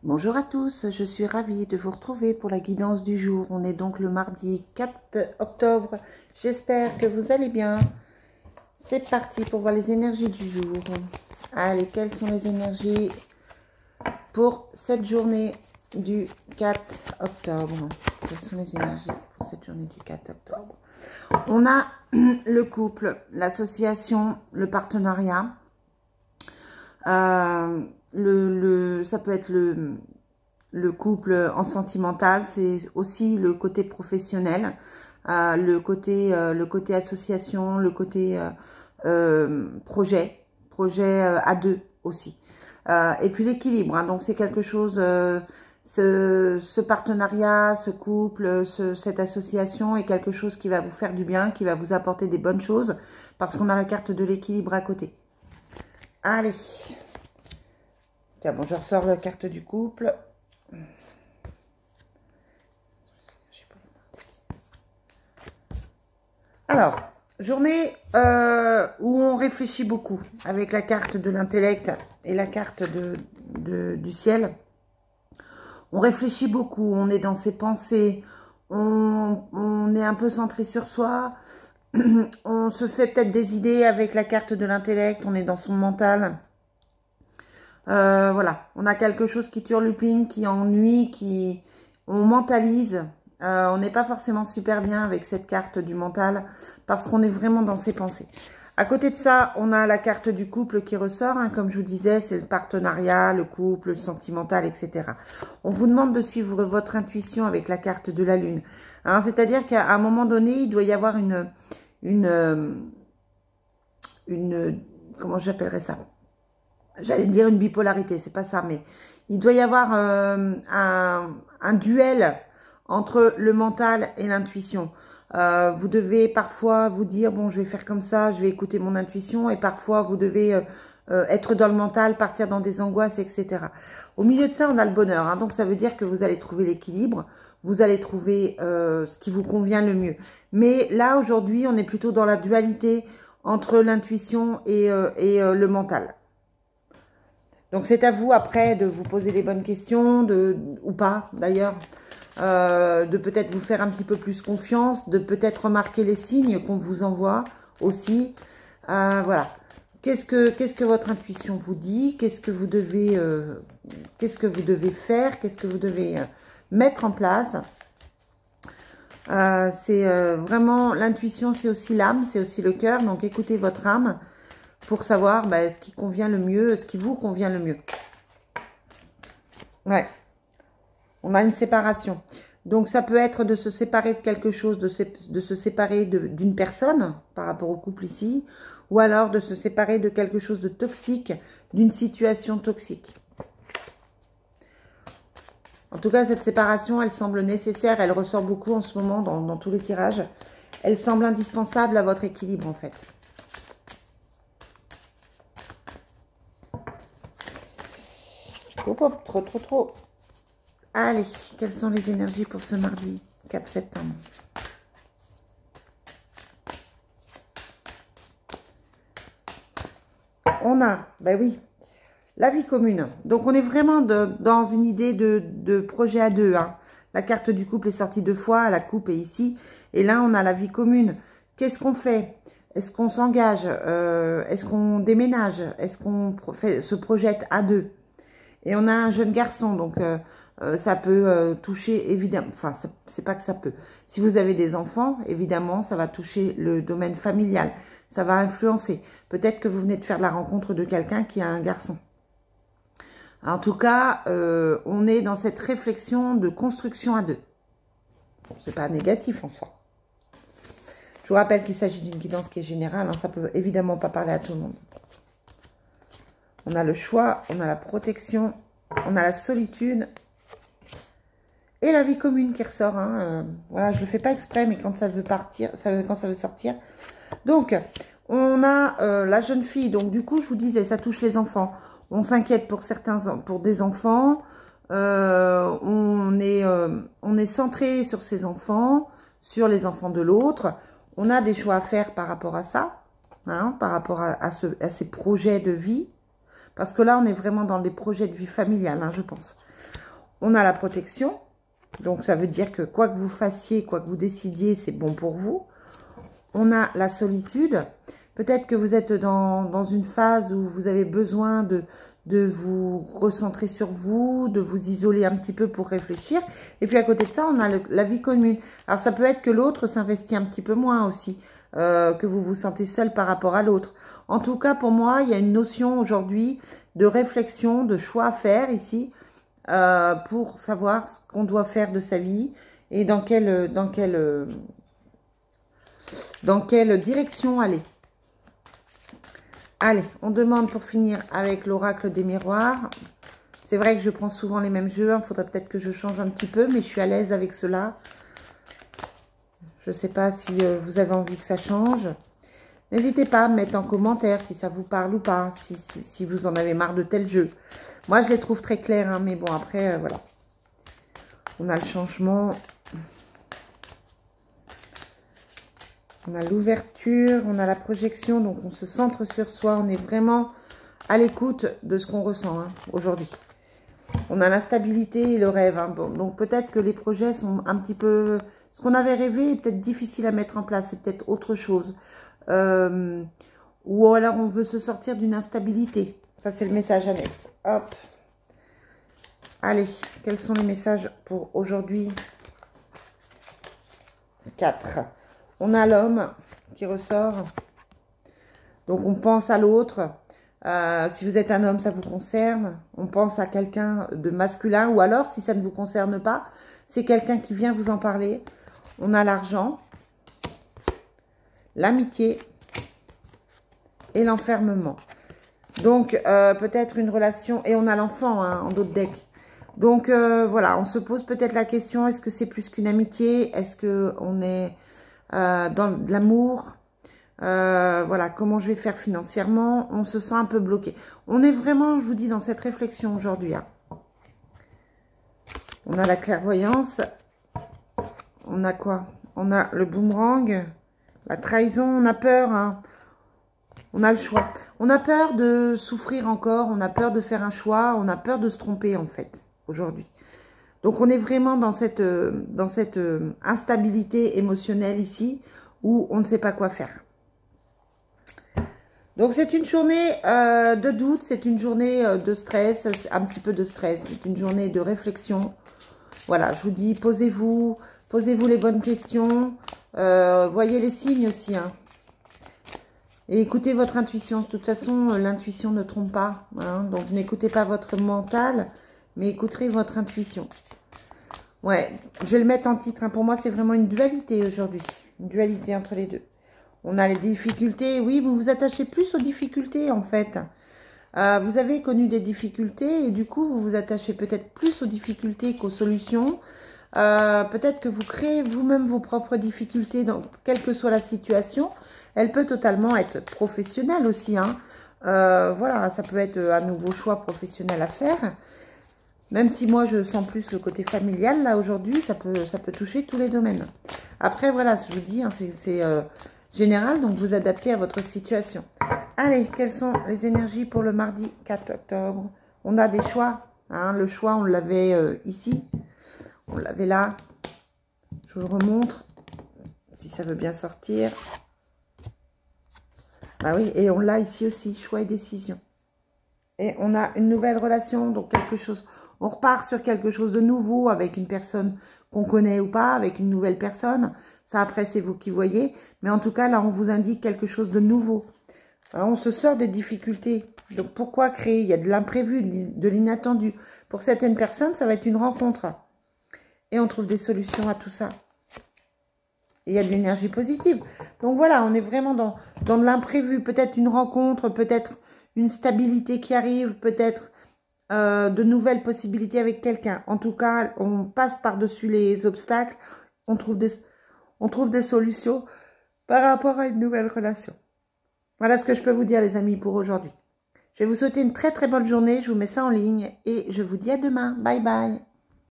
Bonjour à tous, je suis ravie de vous retrouver pour la guidance du jour. On est donc le mardi 4 octobre. J'espère que vous allez bien. C'est parti pour voir les énergies du jour. Allez, quelles sont les énergies pour cette journée du 4 octobre? Quelles sont les énergies pour cette journée du 4 octobre? On a le couple, l'association, le partenariat. Ça peut être le couple en sentimental, c'est aussi le côté professionnel, le côté association, le côté projet à deux aussi. Et puis l'équilibre, hein, donc c'est quelque chose, ce partenariat, ce couple, cette association est quelque chose qui va vous faire du bien, qui va vous apporter des bonnes choses, parce qu'on a la carte de l'équilibre à côté. Allez. Tiens, bon, je ressors la carte du couple. Alors, journée où on réfléchit beaucoup avec la carte de l'intellect et la carte du ciel. On réfléchit beaucoup, on est dans ses pensées, on est un peu centré sur soi. On se fait peut-être des idées avec la carte de l'intellect, on est dans son mental. Voilà, on a quelque chose qui turlupine, qui ennuie, on mentalise. On n'est pas forcément super bien avec cette carte du mental parce qu'on est vraiment dans ses pensées. À côté de ça, on a la carte du couple qui ressort. Hein, comme je vous disais, c'est le partenariat, le couple, le sentimental, etc. On vous demande de suivre votre intuition avec la carte de la lune. Hein, c'est-à-dire qu'à un moment donné, il doit y avoir comment j'appellerais ça? J'allais dire une bipolarité, c'est pas ça, mais il doit y avoir un duel entre le mental et l'intuition. Vous devez parfois vous dire, bon, je vais faire comme ça, je vais écouter mon intuition, et parfois vous devez être dans le mental, partir dans des angoisses, etc. Au milieu de ça, on a le bonheur, hein, donc ça veut dire que vous allez trouver l'équilibre, vous allez trouver ce qui vous convient le mieux. Mais là, aujourd'hui, on est plutôt dans la dualité entre l'intuition et le mental. Donc, c'est à vous, après, de vous poser les bonnes questions, ou pas, d'ailleurs, de peut-être vous faire un petit peu plus confiance, de peut-être remarquer les signes qu'on vous envoie aussi. Voilà. Qu'est-ce que votre intuition vous dit? Qu'est-ce que vous devez faire? Qu'est-ce que vous devez mettre en place? C'est vraiment, l'intuition, c'est aussi l'âme, c'est aussi le cœur. Donc, écoutez votre âme pour savoir ce qui convient le mieux, ce qui vous convient le mieux. Ouais. On a une séparation. Donc, ça peut être de se séparer de quelque chose, de se séparer d'une personne, par rapport au couple ici, ou alors de se séparer de quelque chose de toxique, d'une situation toxique. En tout cas, cette séparation, elle semble nécessaire, elle ressort beaucoup en ce moment dans tous les tirages. Elle semble indispensable à votre équilibre, en fait. Hop, hop, trop. Allez, quelles sont les énergies pour ce mardi 4 septembre? On a, ben oui, la vie commune. Donc, on est vraiment dans une idée de projet à deux. Hein. La carte du couple est sortie 2 fois, la coupe est ici. Et là, on a la vie commune. Qu'est-ce qu'on fait? Est-ce qu'on s'engage? Est-ce qu'on déménage? Est-ce qu'on se projette à deux? Et on a un jeune garçon, donc ça peut toucher, évidemment, enfin, c'est pas que ça peut. Si vous avez des enfants, évidemment, ça va toucher le domaine familial. Ça va influencer. Peut-être que vous venez de faire la rencontre de quelqu'un qui a un garçon. En tout cas, on est dans cette réflexion de construction à deux. Bon, c'est pas négatif en soi. Je vous rappelle qu'il s'agit d'une guidance qui est générale. Hein, ça peut évidemment pas parler à tout le monde. On a le choix, on a la protection, on a la solitude et la vie commune qui ressort. Hein. Voilà, je le fais pas exprès, mais quand ça veut partir, quand ça veut sortir. Donc, on a la jeune fille. Donc, du coup, je vous disais, ça touche les enfants. On s'inquiète pour des enfants. On est centré sur ses enfants, sur les enfants de l'autre. On a des choix à faire par rapport à ça, hein, par rapport à ces projets de vie. Parce que là, on est vraiment dans les projets de vie familiale, hein, je pense. On a la protection. Donc, ça veut dire que quoi que vous fassiez, quoi que vous décidiez, c'est bon pour vous. On a la solitude. Peut-être que vous êtes dans une phase où vous avez besoin de vous recentrer sur vous, de vous isoler un petit peu pour réfléchir. Et puis, à côté de ça, on a la vie commune. Alors, ça peut être que l'autre s'investit un petit peu moins aussi, que vous vous sentez seul par rapport à l'autre. En tout cas, pour moi, il y a une notion aujourd'hui de réflexion, de choix à faire ici, pour savoir ce qu'on doit faire de sa vie et dans quelle direction aller. Allez, on demande pour finir avec l'oracle des miroirs. C'est vrai que je prends souvent les mêmes jeux. Il faudrait peut-être que je change un petit peu, mais je suis à l'aise avec cela. Je ne sais pas si vous avez envie que ça change. N'hésitez pas à me mettre en commentaire si ça vous parle ou pas, si vous en avez marre de tel jeu. Moi, je les trouve très clairs, hein, mais bon, après, voilà. On a le changement. On a l'ouverture, on a la projection, donc on se centre sur soi. On est vraiment à l'écoute de ce qu'on ressent hein, aujourd'hui. On a la stabilité et le rêve. Hein. Bon, donc peut-être que les projets sont un petit peu... Ce qu'on avait rêvé est peut-être difficile à mettre en place. C'est peut-être autre chose. Ou alors on veut se sortir d'une instabilité. Ça, c'est le message annexe. Hop. Allez, quels sont les messages pour aujourd'hui? 4. On a l'homme qui ressort. Donc, on pense à l'autre. Si vous êtes un homme, ça vous concerne. On pense à quelqu'un de masculin. Ou alors, si ça ne vous concerne pas, c'est quelqu'un qui vient vous en parler. On a l'argent, l'amitié et l'enfermement. Donc, peut-être une relation. Et on a l'enfant hein, en dos de deck. Donc, voilà, on se pose peut-être la question, est-ce que c'est plus qu'une amitié? Est-ce qu'on est dans de l'amour? Voilà, comment je vais faire financièrement? On se sent un peu bloqué. On est vraiment, je vous dis, dans cette réflexion aujourd'hui. Hein. On a la clairvoyance. On a quoi? On a le boomerang, la trahison, on a peur. Hein. On a le choix. On a peur de souffrir encore, on a peur de faire un choix, on a peur de se tromper en fait, aujourd'hui. Donc on est vraiment dans cette instabilité émotionnelle ici, où on ne sait pas quoi faire. Donc c'est une journée de doute, c'est une journée de stress, un petit peu de stress, c'est une journée de réflexion. Voilà, je vous dis, posez-vous les bonnes questions, voyez les signes aussi, hein. Et écoutez votre intuition. De toute façon, l'intuition ne trompe pas. Hein, donc, n'écoutez pas votre mental, mais écouterez votre intuition. Ouais, je vais le mettre en titre. Hein. Pour moi, c'est vraiment une dualité aujourd'hui. Une dualité entre les deux. On a les difficultés. Oui, vous vous attachez plus aux difficultés, en fait. Vous avez connu des difficultés et du coup, vous vous attachez peut-être plus aux difficultés qu'aux solutions. Peut-être que vous créez vous-même vos propres difficultés, dans, quelle que soit la situation. Elle peut totalement être professionnelle aussi. Hein. Voilà, ça peut être un nouveau choix professionnel à faire. Même si moi, je sens plus le côté familial, là, aujourd'hui, ça peut toucher tous les domaines. Après, voilà, je vous dis, hein, c'est général, donc vous adaptez à votre situation. Allez, quelles sont les énergies pour le mardi 4 octobre? On a des choix. Hein, le choix, on l'avait ici. On l'avait là. Je vous le remontre, si ça veut bien sortir. Ah oui, et on l'a ici aussi, choix et décision. Et on a une nouvelle relation, donc quelque chose. On repart sur quelque chose de nouveau avec une personne qu'on connaît ou pas, avec une nouvelle personne. Ça, après, c'est vous qui voyez. Mais en tout cas, là, on vous indique quelque chose de nouveau. Alors, on se sort des difficultés. Donc, pourquoi créer? Il y a de l'imprévu, de l'inattendu. Pour certaines personnes, ça va être une rencontre. Et on trouve des solutions à tout ça. Et il y a de l'énergie positive. Donc voilà, on est vraiment dans de l'imprévu. Peut-être une rencontre, peut-être une stabilité qui arrive, peut-être de nouvelles possibilités avec quelqu'un. En tout cas, on passe par-dessus les obstacles. On trouve des solutions par rapport à une nouvelle relation. Voilà ce que je peux vous dire, les amis, pour aujourd'hui. Je vais vous souhaiter une très très bonne journée. Je vous mets ça en ligne et je vous dis à demain. Bye bye.